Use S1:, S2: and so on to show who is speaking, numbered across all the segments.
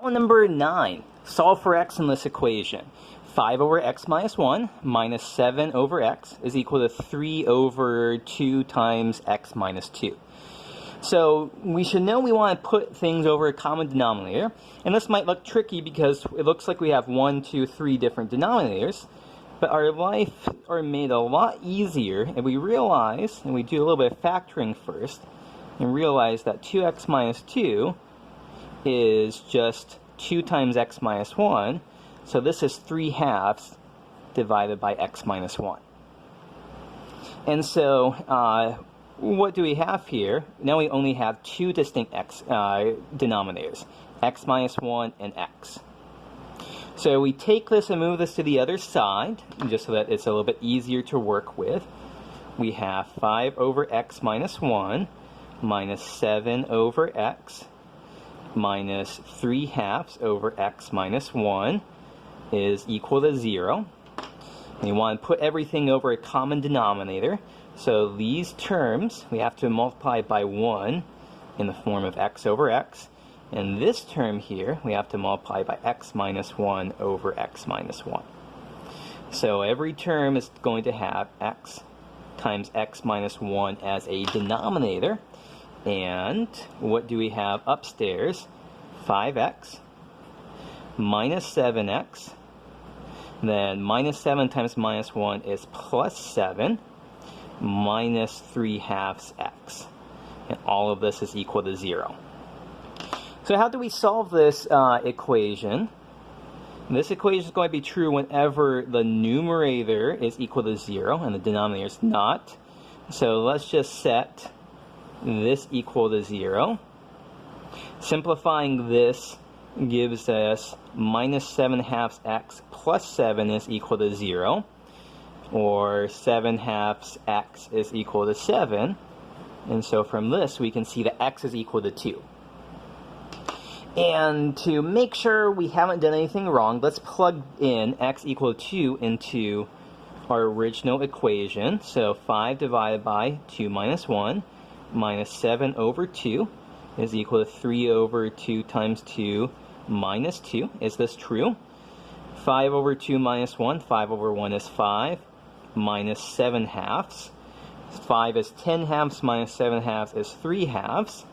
S1: Problem number 9. Solve for x in this equation. 5 over x minus 1 minus 7 over x is equal to 3 over 2 times x minus 2. So we should know we want to put things over a common denominator. And this might look tricky because it looks like we have 1, 2, 3 different denominators. But our life are made a lot easier if we realize, and we do a little bit of factoring first, and realize that 2x minus 2 is just 2 times x minus 1. So this is 3/2 divided by x minus 1. And so what do we have here? Now we only have two distinct x denominators, x minus 1 and x. So we take this and move this to the other side, just so that it's a little bit easier to work with. We have 5 over x minus 1 minus 7 over x minus 3/2 over x minus 1 is equal to 0. And you want to put everything over a common denominator. So these terms, we have to multiply by 1 in the form of x over x. And this term here, we have to multiply by x minus 1 over x minus 1. So every term is going to have x times x minus 1 as a denominator. And what do we have upstairs? 5x minus 7x. Then minus 7 times minus 1 is plus 7 minus 3/2 x. And all of this is equal to 0. So how do we solve this equation? This equation is going to be true whenever the numerator is equal to 0 and the denominator is not. So let's just set this equal to 0. Simplifying this gives us minus 7/2 x plus 7 is equal to 0. Or 7/2 x is equal to 7. And so from this we can see that x is equal to 2. And to make sure we haven't done anything wrong, let's plug in x equal to 2 into our original equation. So 5 divided by 2 minus 1 minus 7 over 2 is equal to 3 over 2 times 2 minus 2. Is this true? 5 over 2 minus 1, 5 over 1 is 5, minus 7/2. 5 is 10/2 minus 7/2 is 3/2.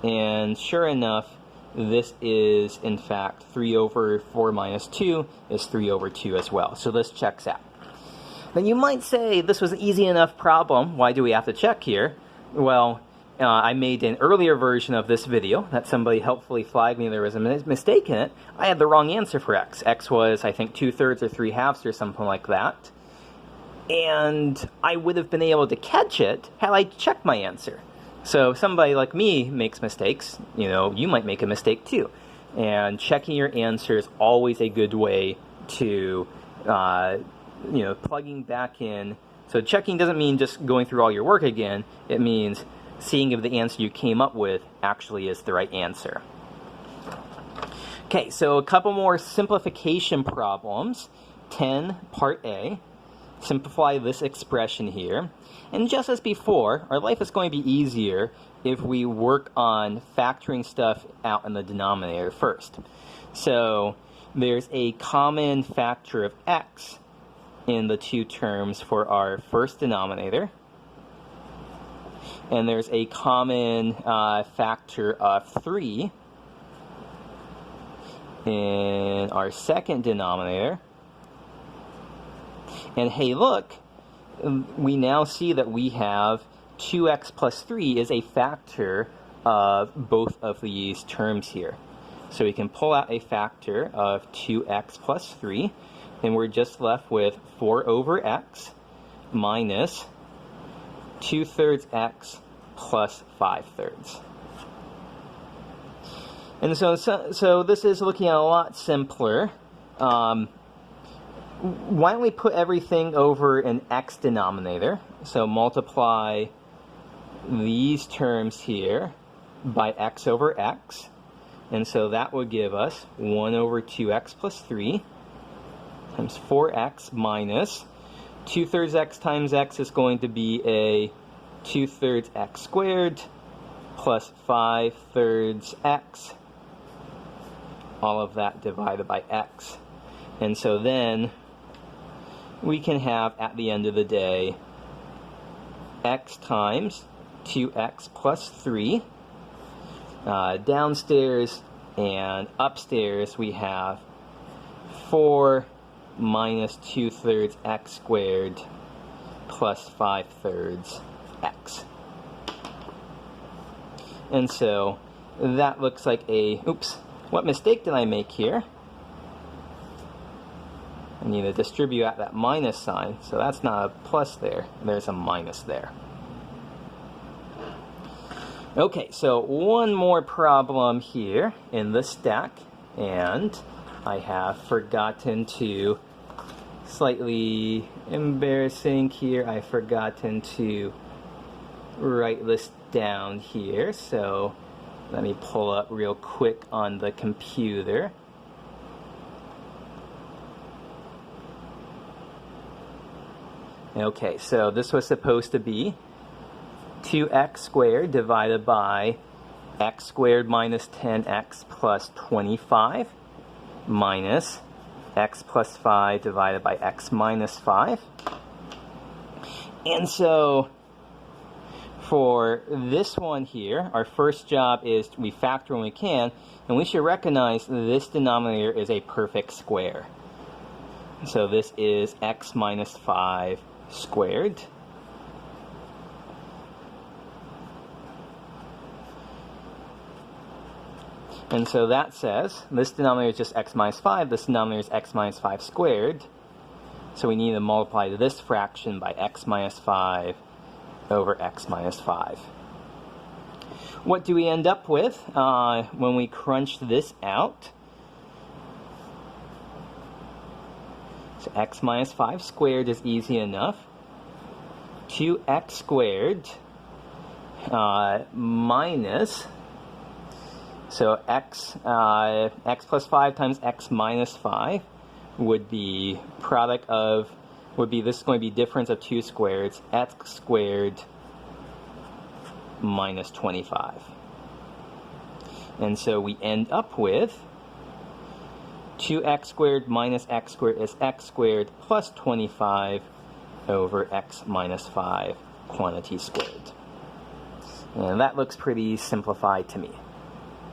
S1: And sure enough, this is, in fact, 3 over 4 minus 2 is 3 over 2 as well. So this checks out. Then you might say, this was an easy enough problem. Why do we have to check here? Well, I made an earlier version of this video that somebody helpfully flagged me there was a mistake in it. I had the wrong answer for x. X was, I think, 2/3 or 3/2 or something like that. And I would have been able to catch it had I checked my answer. So if somebody like me makes mistakes, you might make a mistake too. And checking your answer is always a good way to, plugging back in. So checking doesn't mean just going through all your work again. It means seeing if the answer you came up with actually is the right answer. Okay, so a couple more simplification problems. 10, part A. Simplify this expression here. And just as before, our life is going to be easier if we work on factoring stuff out in the denominator first. So there's a common factor of x in the two terms for our first denominator. And there's a common factor of 3 in our second denominator. And hey, look, we now see that we have 2x plus 3 is a factor of both of these terms here. So we can pull out a factor of 2x plus 3, and we're just left with 4 over x minus 2/3 x plus 5/3. And so this is looking a lot simpler. Why don't we put everything over an x denominator? So multiply these terms here by x over x. And so that would give us 1 over 2x plus 3 times 4x minus 2/3 x times x is going to be a 2/3 x squared plus 5/3 x all of that divided by x. And so then we can have, at the end of the day, x times 2x plus 3. Downstairs and upstairs we have 4 minus 2/3 x squared plus 5/3 x. And so that looks like a, oops, what mistake did I make here? I need to distribute out that minus sign, so that's not a plus there, there's a minus there. Okay, so one more problem here in the stack, and I have forgotten to, slightly embarrassing here, I've forgotten to write this down here, so let me pull up real quick on the computer. Okay, so this was supposed to be 2x squared divided by x squared minus 10x plus 25 minus x plus 5 divided by x minus 5. And so for this one here, our first job is we factor when we can, and we should recognize this denominator is a perfect square. So this is x minus 5 squared. And so that says, this denominator is just x minus 5, this denominator is x minus 5 squared. So we need to multiply this fraction by x minus 5 over x minus 5. What do we end up with when we crunch this out? So x minus 5 squared is easy enough. 2x squared minus, so x plus 5 times x minus 5 would be product of, this is going to be difference of two squareds, x squared minus 25. And so we end up with 2x squared minus x squared is x squared plus 25 over x minus 5 quantity squared. And that looks pretty simplified to me.